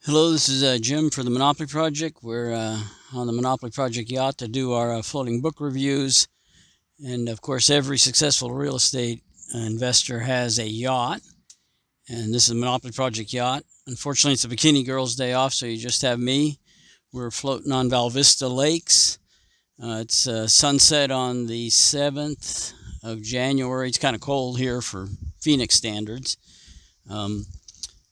Hello, this is Jim for the Monopoly Project. We're on the Monopoly Project yacht to do our floating book reviews. And of course, every successful real estate investor has a yacht. And this is the Monopoly Project yacht. Unfortunately, it's a Bikini Girls Day off, so you just have me. We're floating on Val Vista Lakes. It's sunset on the 7th of January. It's kind of cold here for Phoenix standards.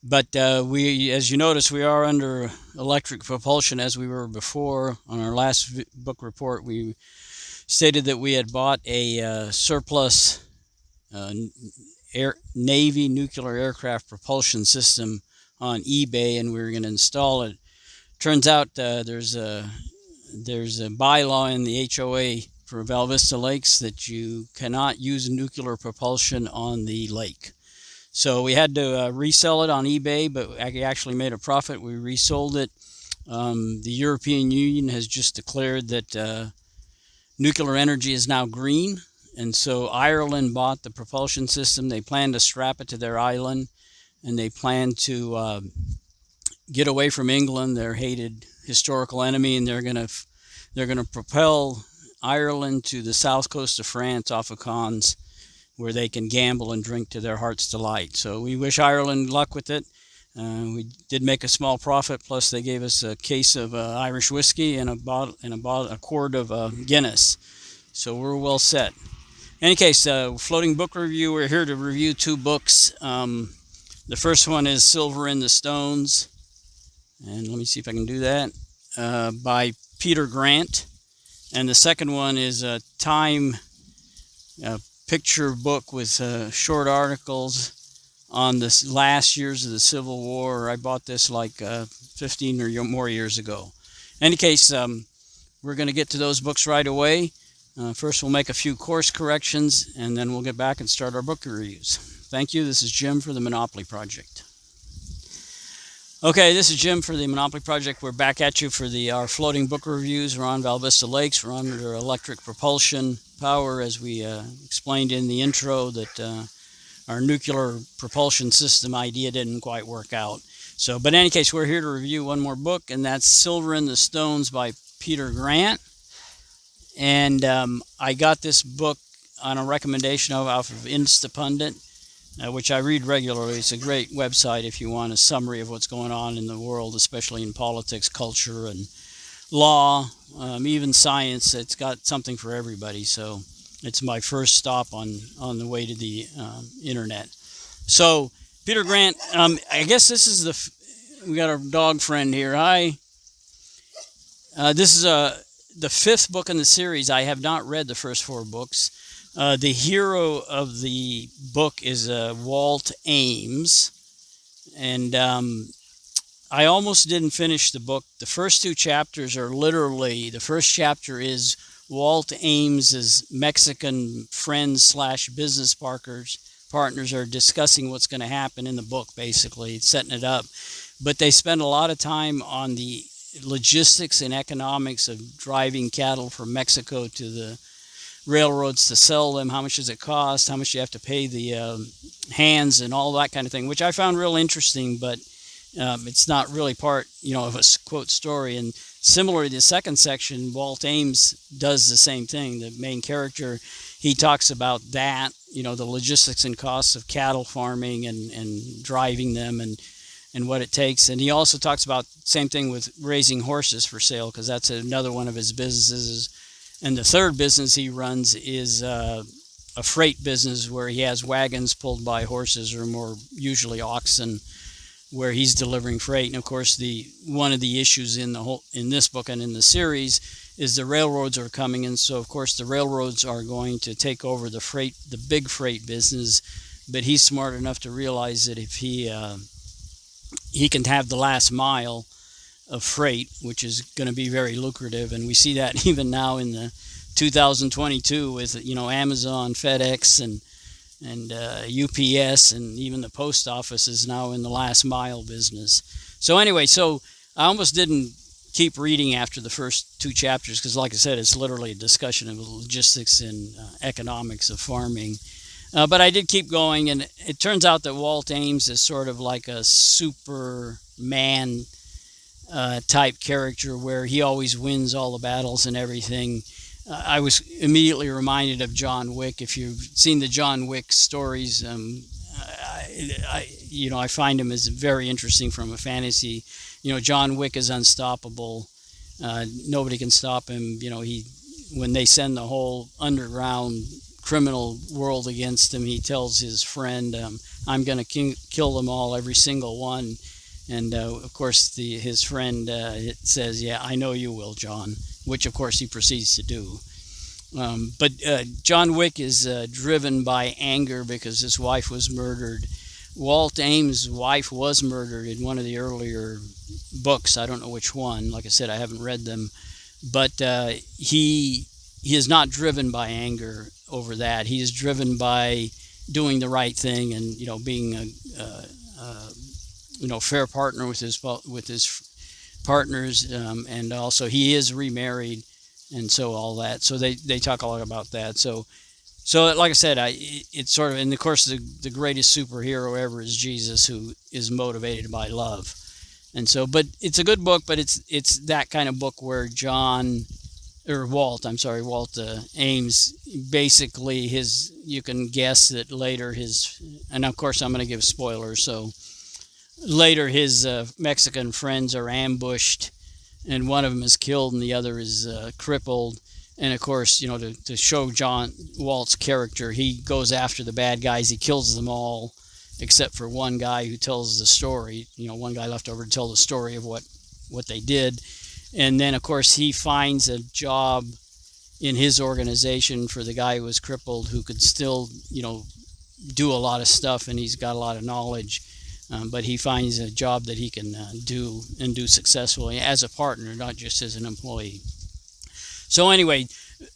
But as you notice, we are under electric propulsion as we were before. On our last book report, we stated that we had bought a surplus Navy nuclear aircraft propulsion system on eBay, and we were going to install it. Turns out there's a bylaw in the HOA for Val Vista Lakes that you cannot use nuclear propulsion on the lake. So we had to resell it on eBay, but I actually made a profit. We resold it. The European Union has just declared that nuclear energy is now green. And so Ireland bought the propulsion system. They plan to strap it to their island, and they plan to get away from England, their hated historical enemy, and they're going to propel Ireland to the south coast of France off of Cannes, where they can gamble and drink to their heart's delight. So we wish Ireland luck with it. We did make a small profit, plus they gave us a case of Irish whiskey and a quart of Guinness. So we're well set. In any case, floating book review. We're here to review two books. The first one is Silver in the Stones, and let me see if I can do that, by Peter Grant. And the second one is a Time picture book with short articles on the last years of the Civil War. I bought this like 15 or more years ago. In any case, we're going to get to those books right away. First, we'll make a few course corrections, and then we'll get back and start our book reviews. Thank you. This is Jim for the Monopoly Project. Okay, this is Jim for the Monopoly Project. We're back at you for our floating book reviews. We're on Val Vista Lakes. We're under electric propulsion power, as we explained in the intro, that our nuclear propulsion system idea didn't quite work out. So, but in any case, we're here to review one more book, and that's Silver in the Stones by Peter Grant. And I got this book on a recommendation off of Instapundit, which I read regularly. It's a great website if you want a summary of what's going on in the world, especially in politics, culture, and law, even science. It's got something for everybody. So it's my first stop on the way to the internet. So Peter Grant, I guess this is we got our dog friend here. Hi. This is the fifth book in the series. I have not read the first four books. The hero of the book is Walt Ames, and I almost didn't finish the book. The first two chapters are literally, the first chapter is Walt Ames's Mexican friends slash business partners are discussing what's going to happen in the book, basically, setting it up. But they spend a lot of time on the logistics and economics of driving cattle from Mexico to the railroads to sell them. How much does it cost? How much do you have to pay the hands and all that kind of thing, which I found real interesting, but it's not really part, of a quote story. And similarly, the second section, Walt Ames does the same thing. The main character, he talks about that, the logistics and costs of cattle farming and driving them and what it takes. And he also talks about the same thing with raising horses for sale, because that's another one of his businesses. And the third business he runs is a freight business where he has wagons pulled by horses, or more usually oxen, where he's delivering freight. And of course, one of the issues in this book and in the series is the railroads are coming, and so of course the railroads are going to take over the big freight business. But he's smart enough to realize that if he can have the last mile of freight, which is going to be very lucrative. And we see that even now in the 2022 with Amazon, FedEx, and UPS, and even the post office is now in the last mile business. So anyway, I almost didn't keep reading after the first two chapters, because like I said, it's literally a discussion of the logistics and economics of farming. But I did keep going, and it turns out that Walt Ames is sort of like a Superman type character where he always wins all the battles and everything. I was immediately reminded of John Wick. If you've seen the John Wick stories, I find him as very interesting from a fantasy. John Wick is unstoppable. Nobody can stop him. When they send the whole underground criminal world against him, he tells his friend, "I'm going to kill them all, every single one." And of course, his friend says, "Yeah, I know you will, John," which of course he proceeds to do. But John Wick is driven by anger because his wife was murdered. Walt Ames' wife was murdered in one of the earlier books. I don't know which one. Like I said, I haven't read them. But he is not driven by anger over that. He is driven by doing the right thing and being a fair partner with his partners, and also he is remarried, and so all that. So they talk a lot about that. So like I said, it's sort of, and of course the greatest superhero ever is Jesus, who is motivated by love. And so, but it's a good book, but it's that kind of book where Walt Ames, basically you can guess that later and of course I'm going to give spoilers, so later his Mexican friends are ambushed, and one of them is killed and the other is crippled. And of course, to show Walt's character, he goes after the bad guys. He kills them all except for one guy who tells the story. One guy left over to tell the story of what they did. And then, of course, he finds a job in his organization for the guy who was crippled, who could still, do a lot of stuff, and he's got a lot of knowledge. But he finds a job that he can do successfully as a partner, not just as an employee. So anyway,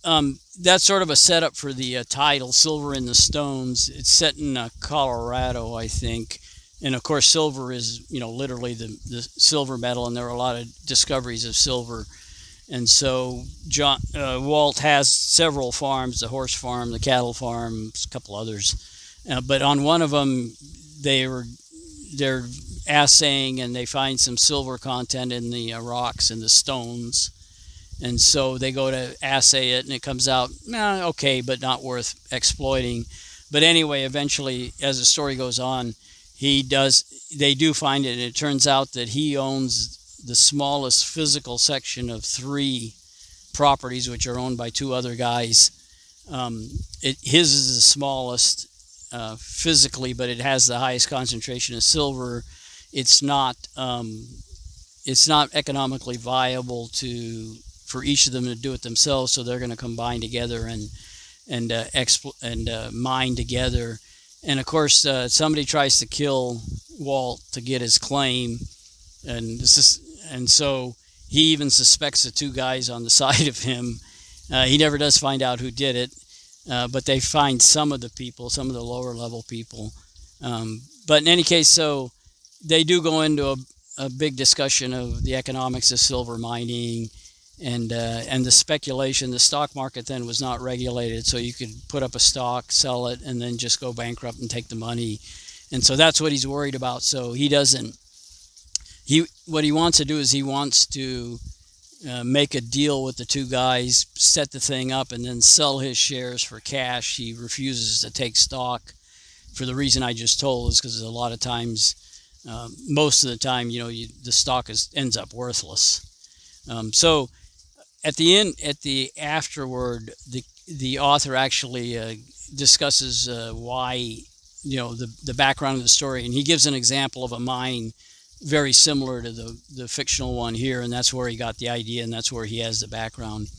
that's sort of a setup for the title, Silver in the Stones. It's set in Colorado, I think. And of course, silver is, literally the silver metal, and there are a lot of discoveries of silver. And so Walt has several farms: the horse farm, the cattle farm, a couple others. But on one of them, they're assaying, and they find some silver content in the rocks and the stones. And so they go to assay it, and it comes out okay, but not worth exploiting. But anyway, eventually, as the story goes on, they do find it, and it turns out that he owns the smallest physical section of 3 properties, which are owned by 2 other guys. His is the smallest physically, but it has the highest concentration of silver. It's not economically viable for each of them to do it themselves, so they're going to combine together and mine together. And of course, somebody tries to kill Walt to get his claim, and so he even suspects the 2 guys on the side of him. He never does find out who did it, but they find some of the lower level people. But in any case, so they do go into a big discussion of the economics of silver mining. And the speculation. The stock market then was not regulated, so you could put up a stock, sell it, and then just go bankrupt and take the money. And so that's what he's worried about. So what he wants to do is he wants to make a deal with the 2 guys, set the thing up, and then sell his shares for cash. He refuses to take stock for the reason I just told, is because a lot of times, most of the time, the stock ends up worthless. So at the afterward, the author actually discusses why, the background of the story, and he gives an example of a mine very similar to the fictional one here, and that's where he got the idea, and that's where he has the background.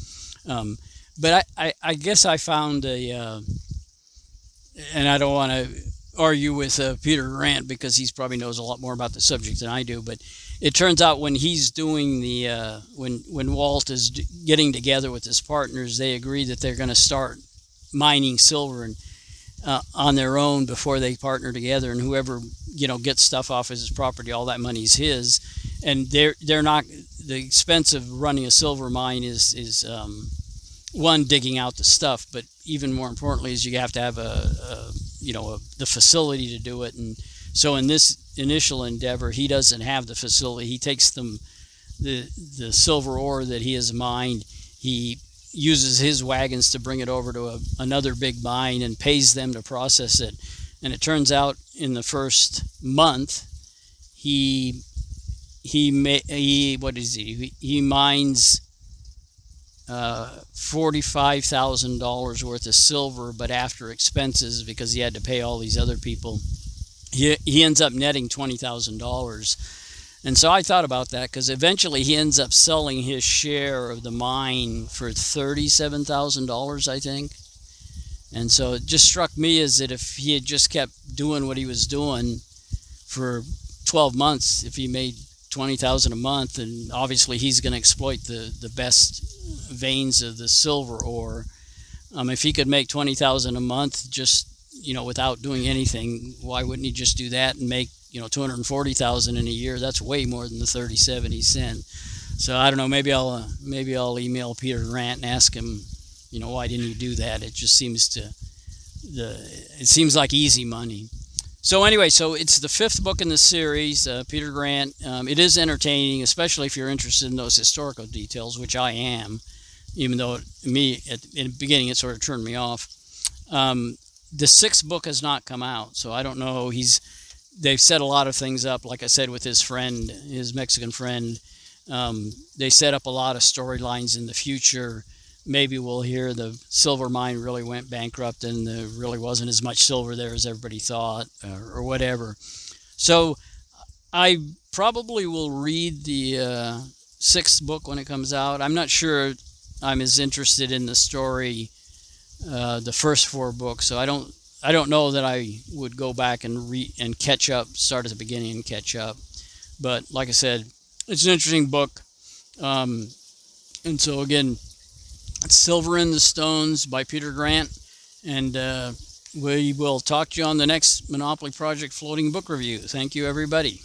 But I guess I found and I don't want to argue with Peter Grant, because he probably knows a lot more about the subject than I do, but it turns out when he's doing when Walt is getting together with his partners, they agree that they're going to start mining silver on their own before they partner together, and whoever gets stuff off his property, all that money's his. And they're not, the expense of running a silver mine is one, digging out the stuff, but even more importantly is you have to have the facility to do it. And so in this initial endeavor, he doesn't have the facility. He takes them the silver ore that he has mined, he uses his wagons to bring it over to another big mine and pays them to process it. And it turns out in the first month, he mines $45,000 worth of silver, but after expenses, because he had to pay all these other people, he ends up netting $20,000. And so I thought about that, because eventually he ends up selling his share of the mine for $37,000, I think. And so it just struck me as that if he had just kept doing what he was doing for 12 months, if he made $20,000 a month, and obviously he's going to exploit the best veins of the silver ore. If he could make $20,000 a month just without doing anything, why wouldn't he just do that and make $240,000 in a year? That's way more than the 37 he sent. So I don't know. Maybe I'll email Peter Grant and ask him, why didn't he do that? It just seems like easy money. So anyway, so it's the 5th book in the series, Peter Grant. It is entertaining, especially if you're interested in those historical details, which I am, even though in the beginning it sort of turned me off. The 6th book has not come out, so I don't know. They've set a lot of things up, like I said, with his Mexican friend. They set up a lot of storylines in the future. Maybe we'll hear the silver mine really went bankrupt and there really wasn't as much silver there as everybody thought, or whatever. So I probably will read the 6th book when it comes out. I'm not sure I'm as interested in the story, the first 4 books, so I don't know that I would go back and catch up, start at the beginning and catch up. But like I said, it's an interesting book. And so again, it's Silver in the Stones by Peter Grant, and we will talk to you on the next Monopoly Project Floating Book Review. Thank you, everybody.